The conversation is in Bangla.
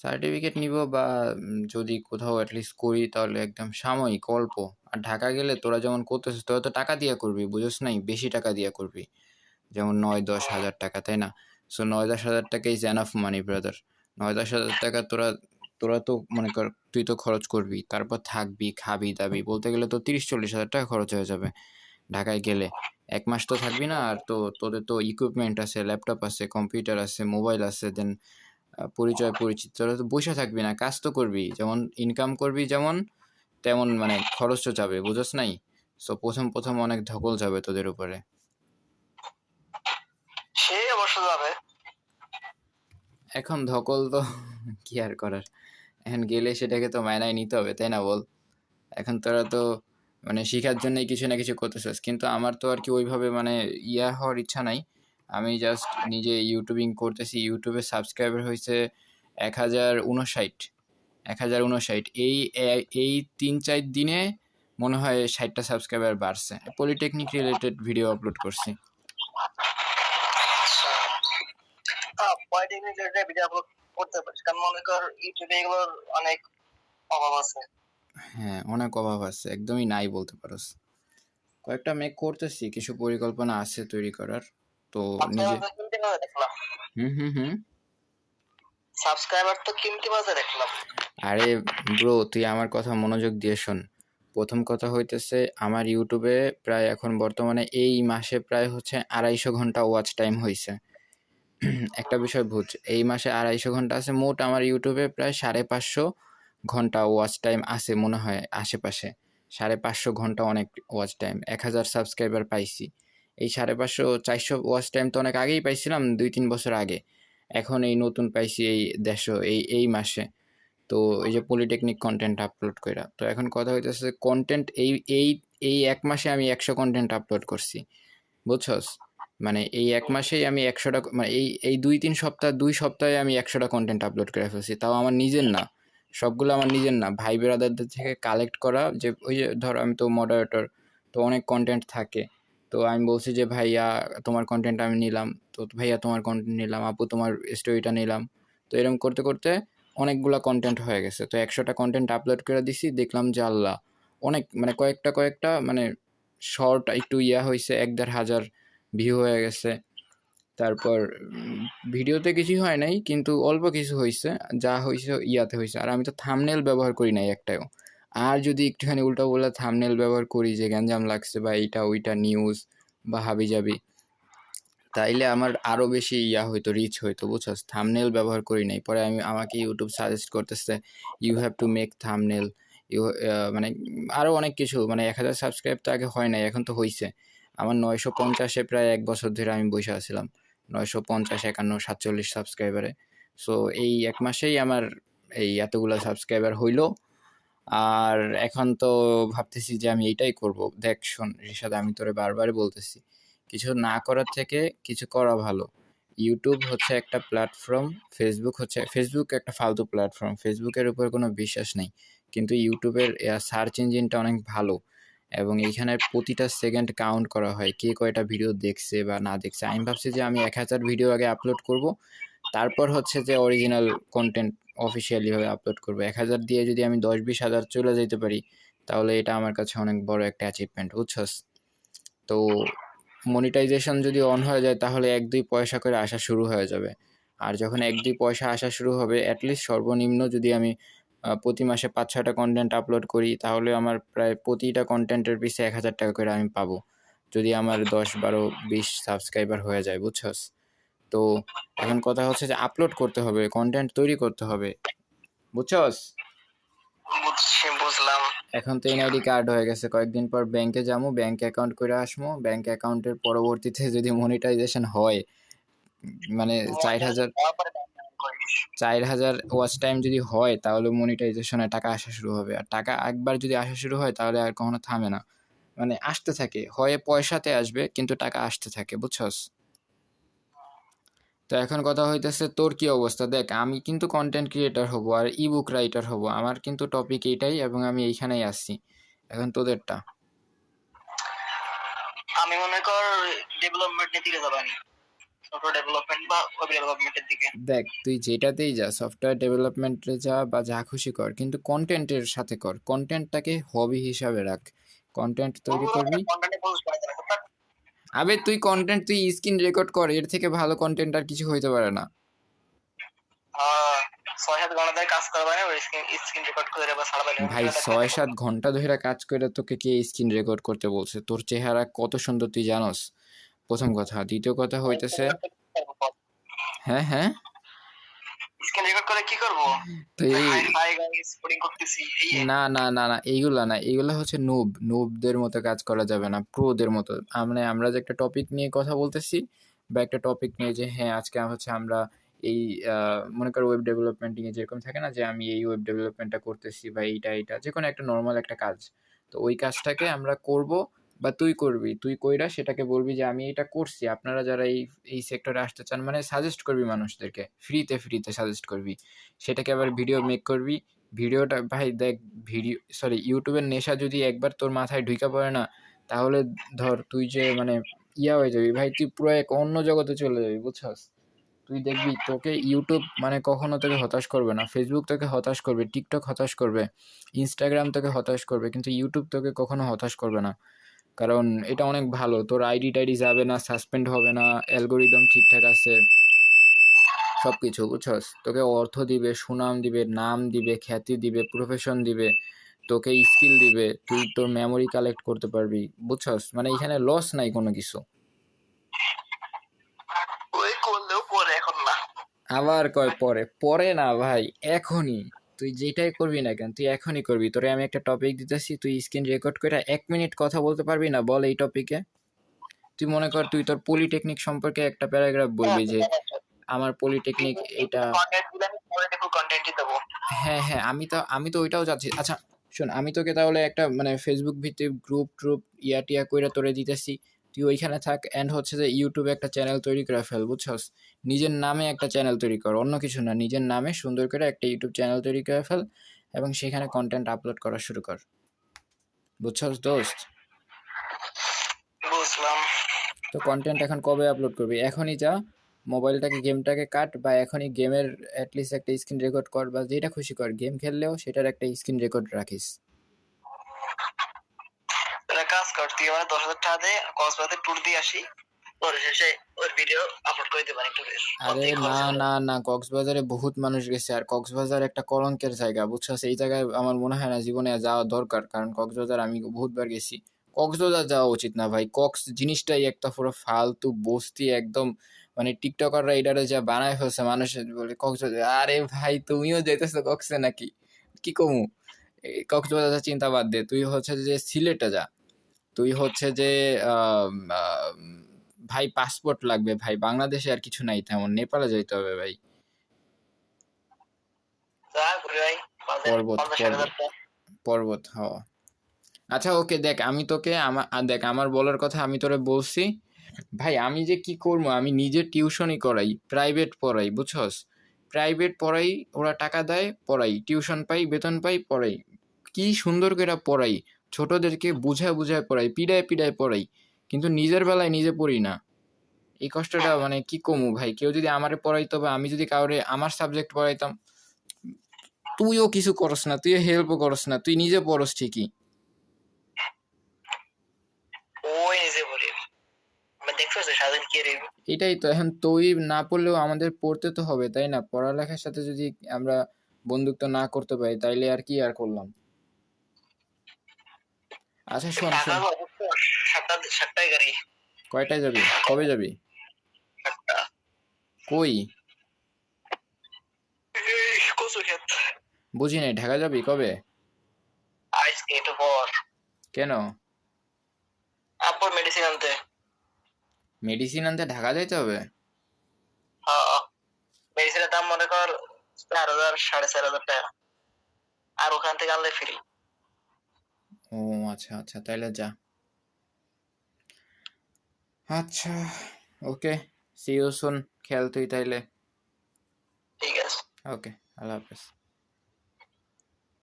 সার্টিফিকেট নিব বা যদি কোথাও অ্যাটলিস্ট করি তাহলে একদম সাময়িক অল্প। আর ঢাকা গেলে তোরা যেমন করতেছিস তোরা তো টাকা দিয়া করবি, বুঝোস নাই? বেশি টাকা দিয়া করবি, যেমন 9-10 হাজার টাকা, তাই না? সো 9-10 হাজার টাকা ইজ এনাফ মানি ব্রাদার। 9-10 হাজার টাকা তোরা তোরা তো মনে কর তুই তো খরচ করবি, তারপর থাকবি, খাবি দাবি, বলতে গেলে তো 30-40 হাজার টাকা খরচ হয়ে যাবে ঢাকায় গেলে। 1 মাস তো থাকবি না, আর তো তোদের তো ইকুইপমেন্ট আছে, ল্যাপটপ আছে, কম্পিউটার আছে, মোবাইল আছে, দেন পরিচয় পরিচিত, তোরা তো বসে থাকবি না, কাজ তো করবি। যেমন ইনকাম করবি যেমন তেমন মানে খরচও যাবে, বুঝোস নাই? সো প্রথম প্রথম অনেক ধকল যাবে তোদের উপরে। সে অবশ্য যাবে। এখন ধকল তো কি আর করার, এখন গেলে সেটাকে তো মানায় নিতে হবে, তাই না বল? এখন তোরা তো মানে শিখার জন্যই কিছু না কিছু করতেছিস, কিন্তু আমার তো আর কি ওইভাবে মানে ইয়া হওয়ার ইচ্ছা নাই। আমি জাস্ট নিজে ইউটিউবিং করতেছি, ইউটিউবে সাবস্ক্রাইবার হয়েছে 1059। 1059 এই 3-4 দিনে মনে হয় 60টা সাবস্ক্রাইবার বাড়ছে। পলিটেকনিক রিলেটেড ভিডিও আপলোড করছি। পলিটেকনিক রিলেটেড ভিডিও আপলোড করতে পারিস, কারণ মনে কর ইউটিউবে এগুলোর অনেক অভাব আছে। হ্যাঁ, অনেক অভাব আছে, একদমই নাই বলতে পারোস। কয়েকটা মেক করতেছি, কিছু পরিকল্পনা আছে তৈরি করার, তো নিজে। দেখলাম হুম। সাবস্ক্রাইবার তো কিনতে বাজে দেখলাম। আরে ব্রো, তুই আমার কথা মনোযোগ দিয়ে শোন। প্রথম কথা হইতেছে, আমার ইউটিউবে প্রায় এখন বর্তমানে এই মাসে প্রায় হচ্ছে 250 ঘন্টা ওয়াচ টাইম হয়েছে। একটা বিষয় বুঝ, এই মাসে 250 ঘন্টা আছে মোট আমার ইউটিউবে, প্রায় 550 ঘন্টা ওয়াচ টাইম আছে মনে হয় আশেপাশে। 550 ঘন্টা অনেক ওয়াচ টাইম, 1000 সাবস্ক্রাইবার পাইছি। এই 550-400 ওয়াচ টাইম তো অনেক আগেই পাইছিলাম, 2-3 বছর আগে। এখন এই নতুন পাইছি এই 150 এই মাসে। তো এই যে পলিটেকনিক কন্টেন্ট আপলোড কইরা, তো এখন কথা হইতেছে কন্টেন্ট এই এই 1 মাসে আমি 100 কন্টেন্ট আপলোড করছি, বুঝছস? মানে এই 1 মাসেই আমি 100টা, মানে এই 2-3 সপ্তাহ, 2 সপ্তাহে আমি 100টা কন্টেন্ট আপলোড করে ফেলছি, তাও আমার নিজের না। সবগুলো আমার নিজের না, ভাই ব্রাদারদের থেকে কালেক্ট করা। যে ওই যে ধরো আমি তো মডারেটর, তো অনেক কন্টেন্ট থাকে। তো আমি বলছি যে ভাইয়া তোমার কন্টেন্ট আমি নিলাম, তো ভাইয়া তোমার কন্টেন্ট নিলাম, আপু তোমার স্টোরিটা নিলাম। তো এরকম করতে করতে অনেকগুলা কন্টেন্ট হয়ে গেছে। তো 100টা কন্টেন্ট আপলোড করে দিছি, দেখলাম যে আল্লাহ, অনেক মানে কয়েকটা মানে শর্ট একটু ইয়া হয়েছে, 1-1.5 হাজার ভিউ হয়ে গেছে। তারপর ভিডিওতে কিছুই হয় নাই, কিন্তু অল্প কিছু হয়েছে, যা হয়েছে ইয়াতে হয়েছে। আর আমি তো থামনেল ব্যবহার করি নাই একটাও। আর যদি একটুখানি উল্টা বলে থামনেল ব্যবহার করি, যে গ্যাঞ্জাম লাগছে বা এইটা ওইটা নিউজ বা হাবিজাবি, তাইলে আমার আরও বেশি ইয়া হইতো, রিচ হইতো, বুঝছস? থামনেল ব্যবহার করি নাই। পরে আমাকে ইউটিউব সাজেস্ট করতেছে you have to make thumbnail. You মানে আরও অনেক কিছু, মানে 1000 সাবস্ক্রাইব তো আগে হয় নাই, এখন তো হইছে। আমার 950-এ প্রায় 1 বছর ধরে আমি বসে আছিলাম, 950, 51, 47 সাবস্ক্রাইবারে। সো এই 1 মাসেই আমার এই এতগুলা সাবস্ক্রাইবার হইলো। আর এখন তো ভাবতেছি যে আমি এইটাই করব। দেখ শোন রিশাদ, আমি তোরে বারবার বলতেছি, কিছু না করার থেকে কিছু করা ভালো। ইউটিউব হচ্ছে একটা প্ল্যাটফর্ম, ফেসবুক একটা ফালতু প্ল্যাটফর্ম, ফেসবুকের উপর কোনো বিশ্বাস নেই। কিন্তু ইউটিউবের সার্চ ইঞ্জিনটা অনেক ভালো, এবং এইখানে প্রতিটা সেকেন্ড কাউন্ট করা হয়, কে কয়টা ভিডিও দেখছে বা না দেখছে। আমি ভাবছি যে আমি 1000 ভিডিও আগে আপলোড করব, তারপর হচ্ছে যে অরিজিনাল কন্টেন্ট অফিসিয়ালি ভাবে আপলোড করবো। 1000 দিয়ে যদি আমি 10-20 হাজার চলে যেতে পারি, তাহলে এটা আমার কাছে অনেক বড় একটা অ্যাচিভমেন্ট, বুঝছস? তো মনিটাইজেশন যদি অন হয়ে যায়, তাহলে 1-2 পয়সা করে আসা শুরু হয়ে যাবে। আর যখন 1-2 পয়সা আসা শুরু হবে, অ্যাটলিস্ট সর্বনিম্ন যদি আমি প্রতি মাসে 5-6টা কন্টেন্ট আপলোড করি, তাহলে আমার প্রায় প্রতিটা কন্টেন্টের পিছে 1000 টাকা করে আমি পাবো, যদি আমার 10-12-20 সাবস্ক্রাইবার হয়ে যায়, বুঝছস? তো এখন কথা হচ্ছে যে আপলোড করতে হবে, কন্টেন্ট তৈরি করতে হবে, বুঝছস? বুঝলাম। এখন তো এনআইডি কার্ড হয়ে গেছে, কয়েকদিন পর ব্যাংকে যাবো, ব্যাংক অ্যাকাউন্ট করে আসবো। ব্যাংক অ্যাকাউন্টের পরবর্তীতে যদি মনিটাইজেশন হয়, মানে 4000 4000 ওয়াচ টাইম যদি হয়, তাহলে মনিটাইজেশনে টাকা আসা শুরু হবে। আর টাকা একবার যদি আসা শুরু হয়, তাহলে আর কখনো থামে না, মানে আসতে থাকে, হয় পয়সাতে আসবে, কিন্তু টাকা আসতে থাকে, বুঝছস? তো এখন কথা হইতেছে তোর কি অবস্থা? দেখ আমি কিন্তু কন্টেন্ট ক্রিয়েটার হব আর ইবুক রাইটার হব, আমার কিন্তু টপিক এইটাই, এবং আমি এইখানেই আসছি। এখন তোদেরটা। আমি মনে কর ডেভেলপমেন্ট নিয়ে দিকে যাবো আমি। সফটওয়্যার ডেভেলপমেন্ট বা ওয়েব ডেভেলপমেন্টের দিকে। দেখ তুই যেটাতেই যা, সফটওয়্যার ডেভেলপমেন্টে যা বা যা খুশি কর, কিন্তু কন্টেন্টের সাথে কর, কন্টেন্টটাকে হবি হিসাবে রাখ, কন্টেন্ট তৈরি করবি। কন্টেন্টে পোস্ট বানাতে রাখো। আবে তুই কন্টেন্ট, তুই স্ক্রিন রেকর্ড কর, এর থেকে ভালো কন্টেন্ট আর কিছু হইতে পারে না। 6-7 ঘন্টা ধরে কাজ করবা না, ওই স্ক্রিন রেকর্ড করে বা ছাড়বা না, ভাই 6-7 ঘন্টা ধরে কাজ করে তোকে কে স্ক্রিন রেকর্ড করতে বলছে? তোর চেহারা কত সুন্দর তুই জানোস, প্রথম কথা। দ্বিতীয় কথা হইতেছে, হ্যাঁ হ্যাঁ, স্ক্রিন রেকর্ড করে কি করব? তুই হাই হাই গাইস কোডিং করতেছি এই না না না না, এইগুলা না, এইগুলা হচ্ছে নুবদের মতো কাজ করা যাবে না, প্রোদের মতো। আমরা যে একটা টপিক নিয়ে কথা বলতেছি, বা একটা টপিক নিয়ে যে হ্যাঁ আজকে হচ্ছে আমরা এই মনে করো ওয়েব ডেভেলপমেন্টিং এ যেরকম থাকে না যে আমি এই ওয়েব ডেভেলপমেন্টটা করতেছি বা এইটা যে কোনো একটা নর্মাল একটা কাজ, তো ওই কাজটাকে আমরা করব বা তুই করবি, তুই কইরা সেটাকে বলবি যে আমি এটা করছি, আপনারা যারা এই এই সেক্টরে আসতে চান, মানে সাজেস্ট করবি মানুষদেরকে, ফ্রিতে সাজেস্ট করবি, সেটাকে আবার ভিডিও মেক করবি। ভিডিওটা ভাই দেখ, ইউটিউবের নেশা যদি একবার তোর মাথায় ঢুইকা পড়ে না, তাহলে ধর তুই যে মানে ইয়া হয়ে যাবি ভাই, তুই পুরো এক অন্য জগতে চলে যাবি, বুঝছস? তুই দেখবি তোকে ইউটিউব মানে কখনো তোকে হতাশ করবে না, ফেসবুক তোকে হতাশ করবে, টিকটক হতাশ করবে, ইনস্টাগ্রাম তোকে হতাশ করবে, কিন্তু ইউটিউব তোকে কখনো হতাশ করবে না। কারণ এটা অনেক ভালো, তোর আইডি টাইডি যাবে না, সাসপেন্ড হবে না, অ্যালগোরিদম ঠিকঠাক আছে, সবকিছু, বুঝছস? তোকে অর্থ দিবে, সুনাম দিবে, নাম দিবে, খ্যাতি দিবে, প্রফেশন দিবে, তোকে স্কিল দিবে, তুই তোর মেমোরি কালেক্ট করতে পারবি, বুঝছস? মানে এখানে লস নাই কোনো কিছু। ওই করলেও পরে, এখন না। আবার কয় পরে, পরে না ভাই, এখনই। তুই যেটাই করবি না কেন, তুই এখনই করবি। তোরে আমি একটা টপিক দিতেছি, তুই স্ক্রিন রেকর্ড করে 1 মিনিট কথা বলতে পারবি না? বল এই টপিকে। তুই মনে কর তুই তোর পলিটেকনিক সম্পর্কে একটা প্যারাগ্রাফ বলবি যে আমার পলিটেকনিক এটা। কন্টেন্ট দিলে আমি পলিটিক্যাল কন্টেন্টই দেবো। হ্যাঁ হ্যাঁ, আমি তো ওইটাও চাচ্ছি। আচ্ছা শোন, আমি তোকে তাহলে একটা মানে ফেসবুক ভিত্তিক গ্রুপ ট্রুপ ইয়া টিয়া কইরা তোরে দিতেছি, তুই ওইখানে থাক, এন্ড হচ্ছে যে ইউটিউবে একটা চ্যানেল তৈরি করে ফেল, বুঝছস? নিজের নামে একটা চ্যানেল তৈরি কর, অন্য কিছু না, নিজের নামে সুন্দর করে একটা ইউটিউব চ্যানেল তৈরি করে ফেল, এবং সেখানে কন্টেন্ট আপলোড করা শুরু কর, বুঝছস দোস্ত? বুঝলাম। তো কন্টেন্ট এখন কবে আপলোড করবি? এখনই যা, মোবাইলটাকে গেমটাকে কাট, বা এখনই গেমের অ্যাটলিস্ট একটা স্ক্রিন রেকর্ড কর, বা যেটা খুশি কর, গেম খেললেও সেটার একটা স্ক্রিন রেকর্ড রাখিস। তাহলে কাজ কর, তুই আমার 10,000 টাকা দে, কক্সবাজার ট্যুর দিয়ে আসি, পরে শেষে ওই ভিডিও আপলোড করে দেবেন একটু বেশ আরে অর্ধেক না খরচে। না না, কক্সবাজারে বহুত মানুষ গেছে, আর কক্সবাজার একটা কলঙ্কের জায়গা, বুঝছস? এই জায়গায় আমার মনে হয় না জীবনে যাওয়া দরকার, কারণ কক্সবাজার আমি বহুতবার গেছি। কক্সবাজার যাওয়া উচিত না ভাই, কক্স জিনিসটাই একটা পুরো ফালতু বস্তি একদম। মানে টিকটকাররা এটারে যা বানায় ফেলছে, মানুষের বলে কক্সবাজার, আরে ভাই তুমিও যাইতেছো কক্সে নাকি? কি কমু? এই কক্সবাজার চিন্তা বাদ দে, তুই হচ্ছে যে সিলেটে যা, তুই হচ্ছে যে আম, আম, ভাই পাসপোর্ট লাগবে ভাই, বাংলাদেশে আর কিছু নাই তেমন, নেপালে যাইতে হবে ভাই। যা ঘুরে আই, পর্বত 50-60 হাজার পর্বত টাকা। পর্বত হওয়া। আচ্ছা ওকে, দেখ আমি তোকে দেখ আমার বলার কথা আমি তোরে বলছি ভাই, আমি যে কি করবো, আমি নিজে টিউশনই করাই, প্রাইভেট পড়াই, বুঝছস? প্রাইভেট পড়াই, ওরা টাকা দেয় পড়াই, টিউশন পাই, বেতন পাই, পড়াই, কি সুন্দর করে পড়াই, ছোটদেরকে বুঝায় বুঝায় পড়াই, পিড়ায় পিড়ায় পড়াই, কিন্তু নিজের বেলায় নিজে পড়ি না। এই কষ্টটা মানে কি কমু ভাই, কেউ যদি আমারে পড়াইতো বা আমি যদি কাউরে আমার সাবজেক্ট পড়াইতাম। তুইও কিছু করস না, তুই হেল্পও করস না, তুই নিজে পড়স ঠিকই। ওই নিজে বলি, আমি দেখছো যে সারাদিন কি রে। এটাই তো, এখন তুই না পড়লেও আমাদের পড়তে তো হবে, তাই না? পড়ালেখার সাথে যদি আমরা বন্ধুত্ব না করতে পারি, তাইলে আর কি আর করলাম? আচ্ছা শোন টাকা শোন, অবশ্য 7টায় গাড়ি। কয়টায় যাবি, কবে যাবি? 7টা। কই? কচু ক্ষেত। বুঝি নাই, ঢাকা যাবি কবে? আজকে একটু পর। কেন? আব্বুর মেডিসিন আনতে। মেডিসিন আনতে ঢাকা যাইতে হবে? হ্যাঁ, মেডিসিনের দাম মনে কর 4,000 4,500 টাকা, আর ওখান থেকে আনলে ফ্রি। ও আচ্ছা আচ্ছা, তাইলে যা। আচ্ছা, ওকে, সি ইউ সুন, খেল তুই তাইলে। ঠিক আছে। ওকে, আল্লাহ হাফেজ।